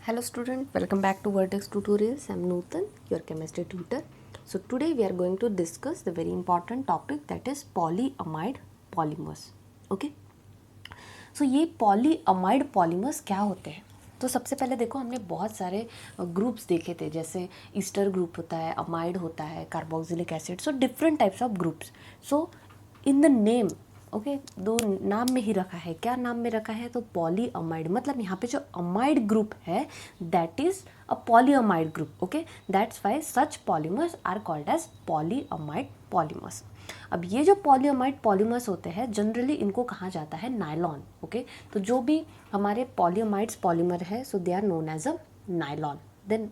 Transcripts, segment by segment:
Hello student, welcome back to Vertex Tutorials. I'm Nutan, your chemistry tutor. So today we are going to discuss the very important topic, that is polyamide polymers. Okay? So ये polyamide polymers क्या होते हैं? तो सबसे पहले देखो, हमने बहुत सारे ग्रुप्स देखे थे, जैसे ईस्टर ग्रुप होता है, अमाइड होता है, carboxylic acid. So different types of groups. So in the name, okay, दो नाम में ही रखा है. क्या नाम में रखा है? तो पॉलीअमाइड, मतलब यहाँ पे जो अमाइड ग्रुप है that is a polyamide group. Okay, that's why such polymers are called as polyamide polymers. अब ये जो पॉलीअमाइड पॉलीमर्स होते हैं, जनरली इनको कहा जाता है नायलॉन. ओके, तो जो भी हमारे पॉलीअमाइड्स पॉलीमर है, so they are known as a nylon. Then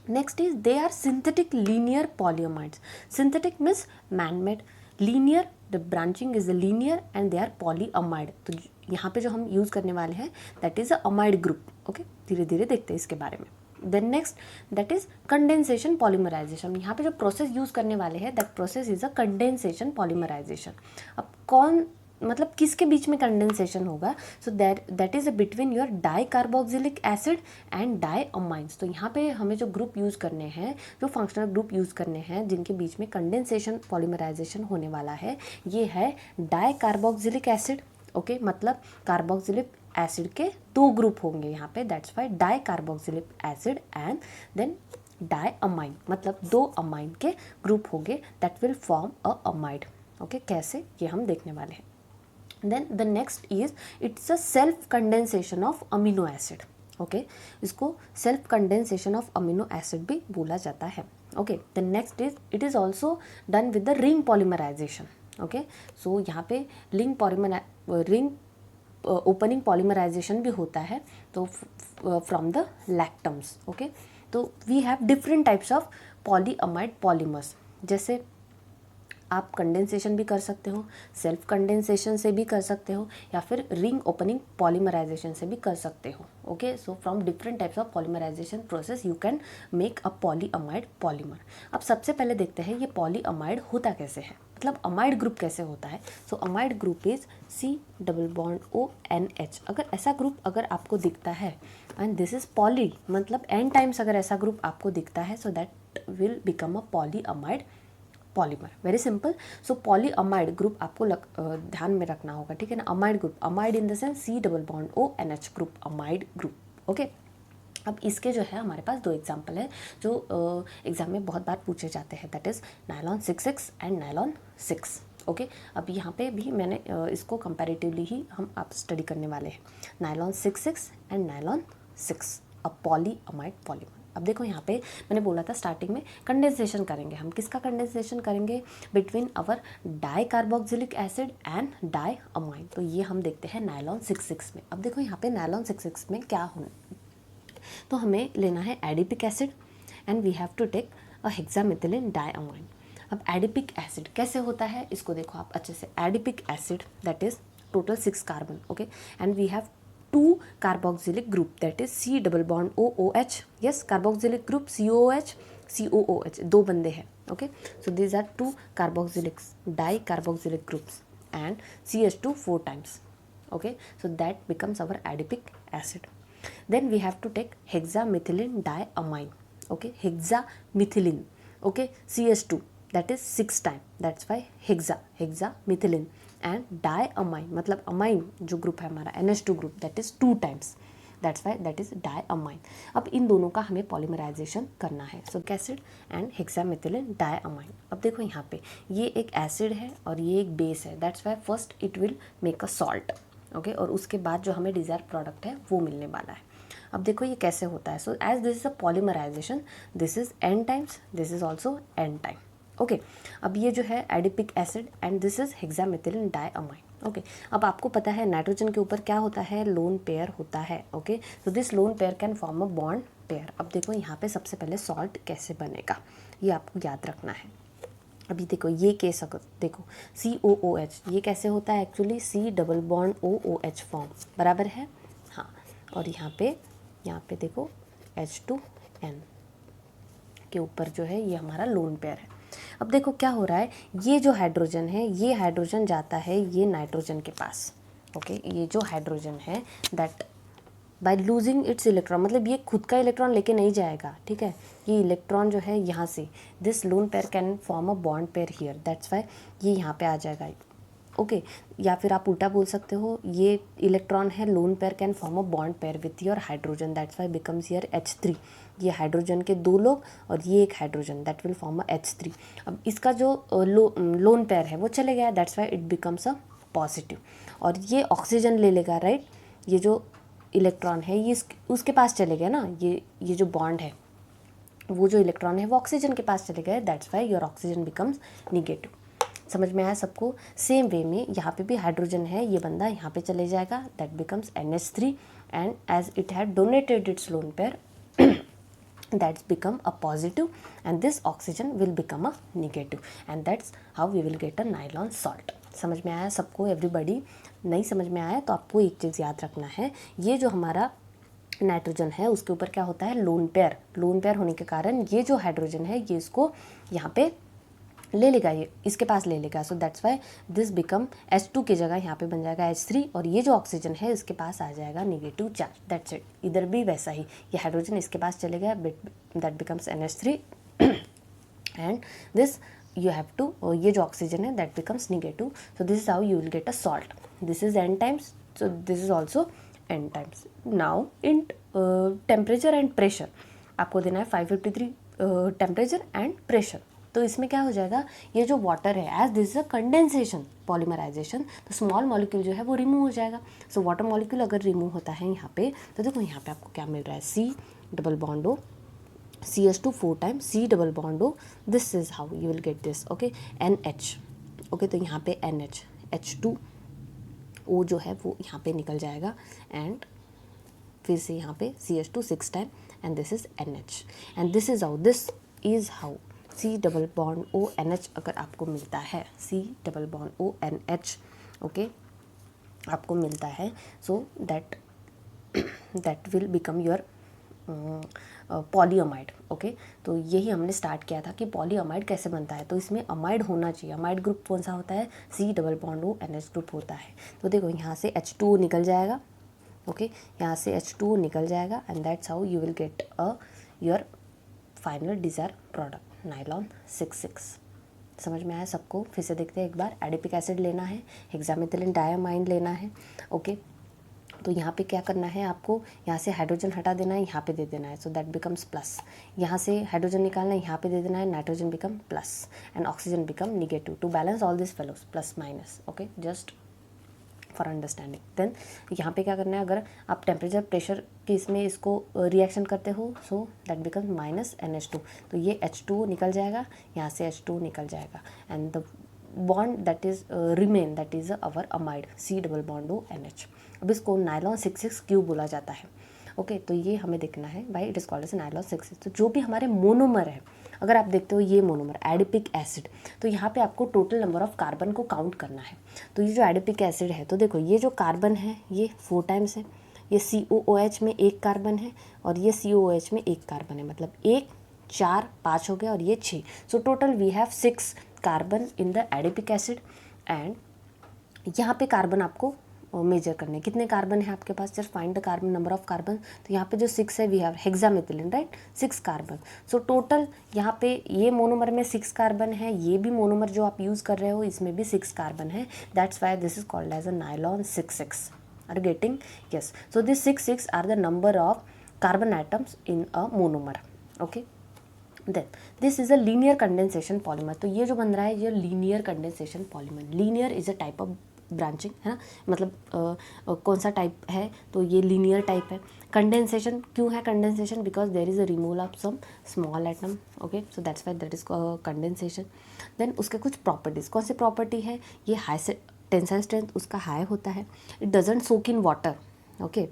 next is they are synthetic linear polyamides. Synthetic means man-made. Linear, the branching is linear and they are polyamide. तो यहाँ पे जो हम यूज़ करने वाले हैं that is a amide group. Okay, धीरे धीरे देखते हैं इसके बारे में. Then next that is condensation polymerization. यहाँ पे जो प्रोसेस यूज़ करने वाले हैं that process is a condensation polymerization. अब कौन, मतलब किसके बीच में कंडेंसेशन होगा? So that is between your dicarboxylic acid and diamines. तो यहाँ पे हमें जो ग्रुप यूज़ करने हैं, जो फंक्शनल ग्रुप यूज़ करने हैं जिनके बीच में कंडेंसेशन पॉलीमराइजेशन होने वाला है, ये है डाई कार्बोक्सिलिक एसिड. ओके, मतलब कार्बोक्सिलिक एसिड के दो ग्रुप होंगे यहाँ पे, that's why dicarboxylic acid and then diamine, मतलब दो अमाइन के ग्रुप होंगे that will form a amide. Okay, कैसे, ये हम देखने वाले हैं. Then the next is it's a self condensation of amino acid. Okay, इसको self condensation of amino acid भी बोला जाता है. Okay, the next is it is also done with the ring polymerization. Okay, so यहाँ पे ring opening polymerization भी होता है, तो from the lactams. Okay, तो we have different types of polyamide polymers. जैसे आप कंडेंसेशन भी कर सकते हो, सेल्फ कंडेंसेशन से भी कर सकते हो, या फिर रिंग ओपनिंग पॉलीमराइजेशन से भी कर सकते हो. Okay, so from different types of polymerization process you can make a polyamide polymer. अब सबसे पहले देखते हैं ये पॉलीअमाइड होता कैसे है, मतलब अमाइड ग्रुप कैसे होता है. सो अमाइड ग्रुप इज COONH. अगर ऐसा ग्रुप अगर आपको दिखता है एंड दिस इज पॉली, मतलब n टाइम्स अगर ऐसा ग्रुप आपको दिखता है, so that will become a polyamide polymer. Very simple. So polyamide group आपको ध्यान में रखना होगा, ठीक है ना. Amide group, amide in the sense COONH group, amide group. Okay, अब इसके जो है हमारे पास दो एग्जाम्पल है जो एग्जाम में बहुत बार पूछे जाते हैं, that is nylon 6,6 and nylon 6. Okay, अब यहाँ पे भी मैंने इसको कंपैरेटिवली ही हम आप स्टडी करने वाले हैं, nylon 6,6 and nylon 6, a polyamide polymer. अब देखो यहाँ पे मैंने बोला था स्टार्टिंग में कंडेंसेशन करेंगे हम. किसका कंडेंसेशन करेंगे? Between our dicarboxylic acid and diamine. तो ये हम देखते हैं नायलॉन 6,6 में. अब देखो यहाँ पे नायलॉन 6,6 में क्या होना, तो हमें लेना है adipic acid and we have to take a hexamethylene diamine. अब एडिपिक एसिड कैसे होता है इसको देखो आप अच्छे से. Adipic acid that is total 6 carbon. Okay, and we have 2 carboxylic group, that is C double bond OOH. yes, carboxylic group COOH, दो बंदे हैं. okay, so these are 2 carboxylics, dicarboxylic groups and CH2 4 times. okay, so that becomes our adipic acid. Then we have to take hexamethylene diamine. okay, hexamethylene. okay, CH2 that is 6 time, that's why hexamethylene. And diamine, मतलब amine जो group है हमारा NH2 group, that is 2 times, that's why that is diamine. अब इन दोनों का हमें polymerisation करना है. सो एसिड एंड हेक्सामेथिलीन डाइअमाइन. अब देखो यहाँ पे ये एक एसिड है और ये एक बेस है, that's Y first it will make a salt. Okay, और उसके बाद जो हमें डिज़ायर प्रोडक्ट है वो मिलने वाला है. अब देखो ये कैसे होता है. So as this is a polymerization, this is n times, this is also n time. Okay, अब ये जो है adipic acid and this is hexamethylene diamine. Okay, अब आपको पता है नाइट्रोजन के ऊपर क्या होता है, लोन पेयर होता है. Okay, so this lone pair can form a bond pair. अब देखो यहाँ पे सबसे पहले सॉल्ट कैसे बनेगा ये आपको याद रखना है. अभी देखो ये केस अगर देखो COOH, ये कैसे होता है actually, C double bond OOH form, बराबर है. हाँ, और यहाँ पे देखो H2N के ऊपर जो है ये हमारा लोन पेयर है. अब देखो क्या हो रहा है, ये जो हाइड्रोजन है, ये हाइड्रोजन जाता है ये नाइट्रोजन के पास. ओके, ये जो हाइड्रोजन है that by losing its electron, मतलब ये खुद का इलेक्ट्रॉन लेके नहीं जाएगा, ठीक है, ये इलेक्ट्रॉन जो है यहाँ से, this lone pair can form a bond pair here, that's why ये यहाँ पे आ जाएगा, ओके। या फिर आप उल्टा बोल सकते हो, ये इलेक्ट्रॉन है, lone pair can form a bond pair with your hydrogen, that's why becomes here H3, ये हाइड्रोजन के 2 लोग और ये एक hydrogen, that will form a H3। अब इसका जो लोन पेयर है वो चले गया, that's why it becomes a positive, और ये ऑक्सीजन ले लेगा, राइट, ये जो इलेक्ट्रॉन है ये उसके पास चले गया ना, ये जो बॉन्ड है, वो जो इलेक्ट्रॉन है वो ऑक्सीजन के पास चले गए, that's why your oxygen becomes negative. समझ में आया सबको? सेम वे में यहाँ पे भी हाइड्रोजन है, ये बंदा यहाँ पे चले जाएगा, that becomes NH3, and as it had donated its lone pair that's become a positive, and this oxygen will become a negative, and that's how we will get a nylon salt। समझ में आया सबको everybody? नहीं समझ में आया तो आपको एक चीज़ याद रखना है, ये जो हमारा नाइट्रोजन है उसके ऊपर क्या होता है, लोन पेयर, लोन पेयर होने के कारण ये जो हाइड्रोजन है ये इसको यहाँ पे ले लेगा, ये इसके पास ले लेगा, सो that's why this become H2 की जगह यहाँ पे बन जाएगा H3, और ये जो ऑक्सीजन है इसके पास आ जाएगा नेगेटिव चार्ज, दैट्स इट। इधर भी वैसा ही, ये हाइड्रोजन इसके पास चले गया, that becomes NH3 and this you have to, ये जो ऑक्सीजन है that becomes negative, so this is how you will get a salt, this is N times, so this is also N times. Now in temperature and pressure आपको देना है 553 temperature and pressure, तो इसमें क्या हो जाएगा, ये जो वाटर है as this is a condensation polymerization, तो स्मॉल मॉलिक्यूल जो है वो रिमूव हो जाएगा, सो वाटर मॉलिक्यूल अगर रिमूव होता है यहाँ पे, तो देखो यहाँ पे आपको क्या मिल रहा है, C double bond O CH2 4 times C double bond O, this is how you will get this, okay, NH, okay, तो यहाँ पे NH H2O जो है वो यहाँ पे निकल जाएगा, एंड फिर से यहाँ पे CH2 6 time, and this is NH, and this is how C double bond O NH अगर आपको मिलता है, C double bond O NH, okay, आपको मिलता है, so that will become your polyamide, okay. तो यही हमने स्टार्ट किया था कि पॉलीअमाइड कैसे बनता है, तो इसमें अमाइड होना चाहिए, अमाइड ग्रुप कौन सा होता है, C double bond O NH group होता है, तो देखो यहाँ से H2O निकल जाएगा, ओके, यहाँ से H2O निकल जाएगा, and that's how you will get your final desire product nylon 66। समझ में आया सबको? फिर से देखते हैं एक बार, एडिपिक एसिड लेना है, हेक्सामेथिलीन डायमाइन लेना है, ओके, तो यहाँ पे क्या करना है आपको, यहाँ से हाइड्रोजन हटा देना है, यहाँ पे दे देना है, सो दैट बिकम्स प्लस, यहाँ से हाइड्रोजन निकालना है, यहाँ पे दे देना है, nitrogen become plus and oxygen become negative, to balance all this fellows plus minus, okay, just for understanding. Then यहाँ पे क्या करना है, अगर आप टेम्परेचर प्रेशर के इसमें इसको रिएक्शन करते हो, so that becomes minus NH2, तो ये H2O निकल जाएगा, यहाँ से H2O निकल जाएगा, and the bond that is remain that is our amide C double bond O NH। अब इसको नाइलॉन 66 क्यों बोला जाता है, ओके, तो ये हमें देखना है, भाई it is called as nylon 66। तो जो भी हमारे मोनोमर है, अगर आप देखते हो ये मोनोमर एडिपिक एसिड, तो यहाँ पे आपको टोटल नंबर ऑफ कार्बन को काउंट करना है, तो ये जो एडिपिक एसिड है, तो देखो ये जो कार्बन है ये 4 टाइम्स है, ये COOH में 1 कार्बन है, और ये COOH में 1 कार्बन है, मतलब 1 4 5 हो गया, और ये 6, so total we have 6 carbon in the adipic acid, and यहाँ पे कार्बन आपको मेजर करने, कितने कार्बन है आपके पास, just find the carbon number of carbon, तो यहाँ पे जो 6 है we have hexamethylene, right, 6 carbon, so total यहाँ पे ये मोनोमर में 6 कार्बन है, ये भी मोनोमर जो आप यूज़ कर रहे हो इसमें भी 6 कार्बन है, that's why this is called as a nylon 66, are getting, yes, so this 6 are the number of carbon atoms in a monomer, okay. Then this is a linear condensation polymer, तो ये जो बन रहा है ये linear condensation polymer, linear is a type of branching, है ना, मतलब कौन सा टाइप है, तो ये लीनियर टाइप है। कंडेंसेशन क्यों है condensation, because there is a removal of some small atom, okay, so that's why that is condensation. Then उसके कुछ प्रॉपर्टीज, कौन सी प्रॉपर्टी है, ये हाई से टेंसाइल स्ट्रेंथ उसका हाई होता है, it doesn't soak in water, okay,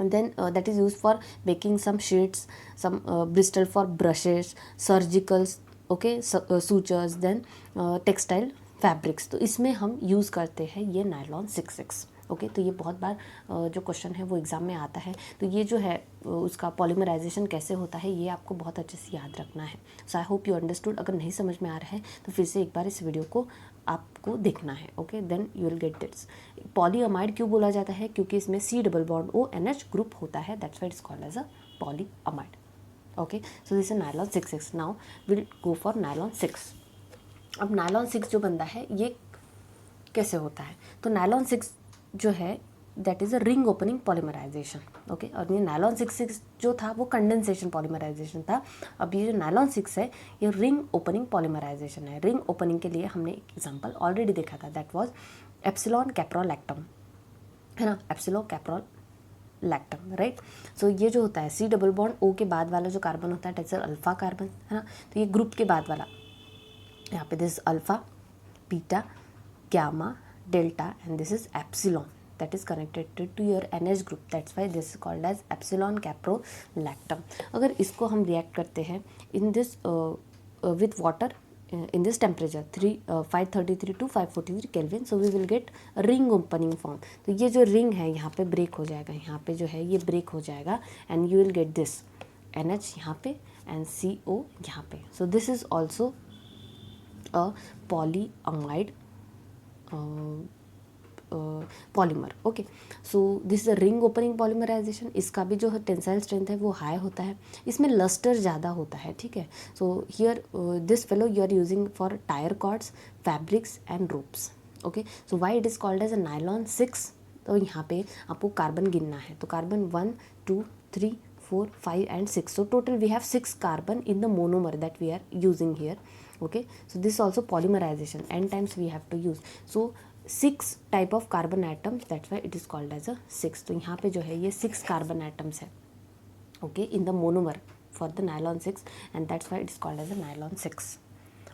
and then that is used for making some sheets, some bristle for brushes, surgicals, okay, sutures, then textile fabrics, तो इसमें हम यूज़ करते हैं ये नायलॉन 66, ओके तो ये बहुत बार जो क्वेश्चन है वो एग्ज़ाम में आता है। तो ये जो है उसका पॉलीमराइजेशन कैसे होता है ये आपको बहुत अच्छे से याद रखना है। सो आई होप यू अंडरस्टूड। अगर नहीं समझ में आ रहा है तो फिर से एक बार इस वीडियो को आपको देखना है। Okay then you will get this. Polyamide क्यों बोला जाता है? क्योंकि इसमें C double bond ONH group होता है, that's why it's called as a polyamide. Okay so this is nylon 6 now will go for nylon 6। अब नायलॉन 6 जो बनता है ये कैसे होता है? तो नायलॉन 6 जो है that is a ring opening polymerization. Okay और ये नायलॉन 6 जो था वो कंडेंसेशन पॉलीमराइजेशन था। अब ये जो नायलॉन 6 है ये रिंग ओपनिंग पॉलीमराइजेशन है। रिंग ओपनिंग के लिए हमने एक एग्जांपल ऑलरेडी देखा था, दैट वाज एप्सिलॉन कैप्रोलैक्टम, है ना, एप्सिलो कैप्रोलैक्टम, राइट। सो ये जो होता है C डबल बॉन्ड O के बाद वाला जो कार्बन होता है दैट्स अल्फा कार्बन, है ना। तो ये ग्रुप के बाद वाला यहाँ पे this alpha, beta, gamma, delta, and this is epsilon that is connected to your NH group. That's why this is called as epsilon caprolactam. अगर इसको हम रिएक्ट करते हैं in this with water in this temperature 533 to 543 Kelvin, so we will get ring opening form. तो ये जो ring है यहाँ पे ब्रेक हो जाएगा, यहाँ पे जो है ये ब्रेक हो जाएगा and you will get this NH यहाँ पे and CO यहाँ पे. So this is also a polyamide polymer. Okay so this is a ring opening polymerization. इसका भी जो है टेंसाइल स्ट्रेंथ है वो हाई होता है, इसमें लस्टर ज़्यादा होता है, ठीक है। So here this fellow you are using for tyre cords, fabrics and ropes. Okay so why it is called as a nylon 6। तो यहाँ पे आपको कार्बन गिनना है, तो carbon 1 2 3 4 5 and 6, so total we have 6 carbon in the monomer that we are using here. Okay so this is also polymerization, n times we have to use, so 6 type of carbon atoms, that's why it is called as a 6. तो यहाँ पे जो है ये 6 carbon atoms है, okay, in the monomer for the nylon 6 and that's why it is called as a nylon 6.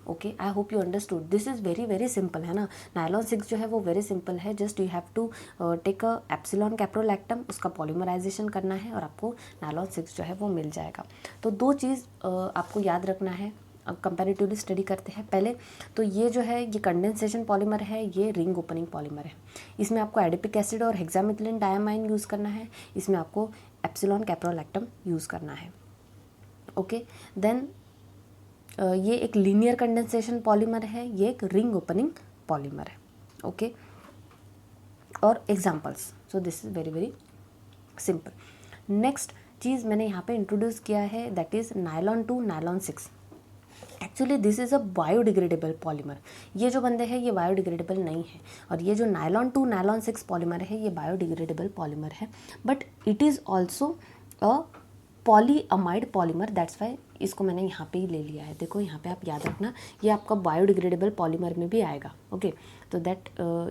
Okay I hope you understood. This is very very simple, है ना। Nylon 6 जो है वो वेरी सिंपल है, just you have to take a epsilon caprolactam, उसका polymerisation करना है और आपको नायलॉन 6 जो है वो मिल जाएगा। तो दो चीज़ आपको याद रखना है। अब कंपैरेटिवली स्टडी करते हैं पहले। तो ये जो है ये कंडेंसेशन पॉलीमर है, ये रिंग ओपनिंग पॉलीमर है। इसमें आपको एडिपिक एसिड और हेक्सामिथिलीन डायमाइन यूज़ करना है, इसमें आपको एप्सिलॉन कैप्रोलैक्टम यूज़ करना है। ओके देन ये एक लीनियर कंडेंसेशन पॉलीमर है, ये एक रिंग ओपनिंग पॉलीमर है। ओके और examples, so this is very very simple. Next चीज़ मैंने यहाँ पे इंट्रोड्यूस किया है that is nylon 2 nylon 6। Actually this is a biodegradable polymer. ये जो बंदे हैं ये बायोडिग्रेडेबल नहीं है, और ये जो नायलॉन 2 नायलॉन 6 पॉलीमर है ये बायोडिग्रेडेबल पॉलीमर है, but it is also a polyamide polymer, that's why इसको मैंने यहाँ पे ही ले लिया है। देखो यहाँ पे आप याद रखना ये आपका बायोडिग्रेडेबल पॉलीमर में भी आएगा। ओके तो दैट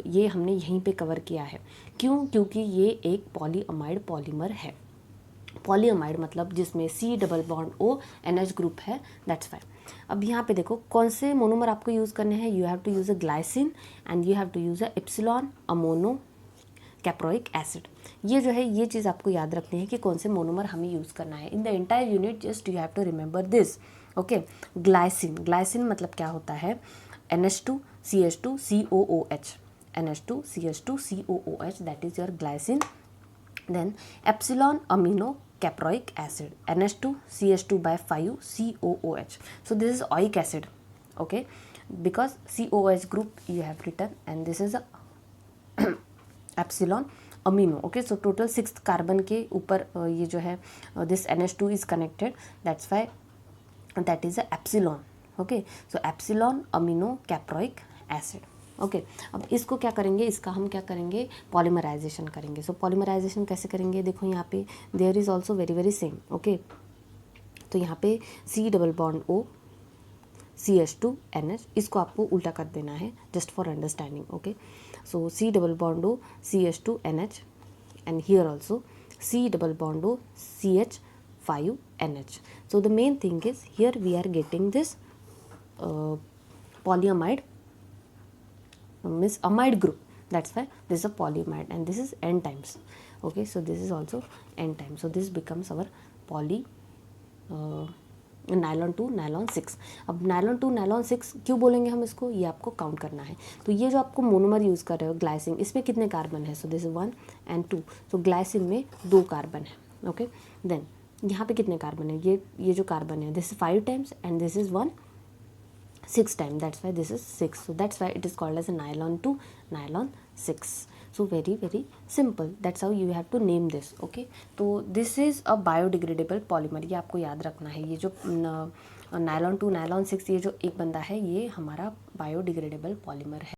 ये हमने यहीं पे कवर किया है। क्यों? क्योंकि ये एक पॉलीअमाइड पॉलीमर है। पॉलीअमाइड मतलब जिसमें C double bond ONH group है, दैट्स वाई। अब यहाँ पे देखो कौन से मोनोमर आपको यूज़ करने हैं। You have to use a glycine and you have to use a epsilon amino caproic acid. ये जो है ये चीज़ आपको याद रखनी है कि कौन से मोनोमर हमें यूज़ करना है in the entire unit. Just you have to remember this. Okay glycine, glycine मतलब क्या होता है, NH2CH2COOH, NH2CH2COOH, that is your glycine. Then epsilon amino caproic acid, NH2CH2/5COOH, so this is oic acid, okay, because COOH group you have written and this is a epsilon amino. Okay so total 6 carbon के ऊपर ये जो है this NH2 is connected, that's why that is a epsilon. Okay so epsilon amino caproic acid. Okay अब इसको क्या करेंगे, इसका हम क्या करेंगे, पॉलीमराइजेशन करेंगे। सो पॉलीमराइजेशन कैसे करेंगे, देखो यहाँ पे there is also very very same. Okay तो यहाँ पे C double bond O CH2NH, इसको आपको उल्टा कर देना है just for understanding. Okay so C double bond O CH2NH and here also C double bond O CH5NH. So the main thing is here we are getting this polyamide, means amide group, that's why this is a polyamide and this is N times. Okay so this is also N times, so this becomes our nylon 2 nylon 6। अब nylon 2 nylon 6 क्यों बोलेंगे हम इसको, ये आपको count करना है। तो ये जो आपको मोनोमर यूज़ कर रहे हो ग्लाइसिन, इसमें कितने कार्बन है, सो this is 1 and 2। So glycine में 2 कार्बन है। ओके, देन यहाँ पे कितने कार्बन है, ये जो कार्बन है this is 5 times and this is 1 6 times, that's why this is 6, so that's why it is called as a nylon 2 nylon 6। so very very simple, that's how you have to name this। okay, तो this is a biodegradable polymer, ये आपको याद रखना है। ये जो nylon 2 nylon 6 ये जो एक बंदा है ये हमारा बायोडिग्रेडेबल पॉलीमर है।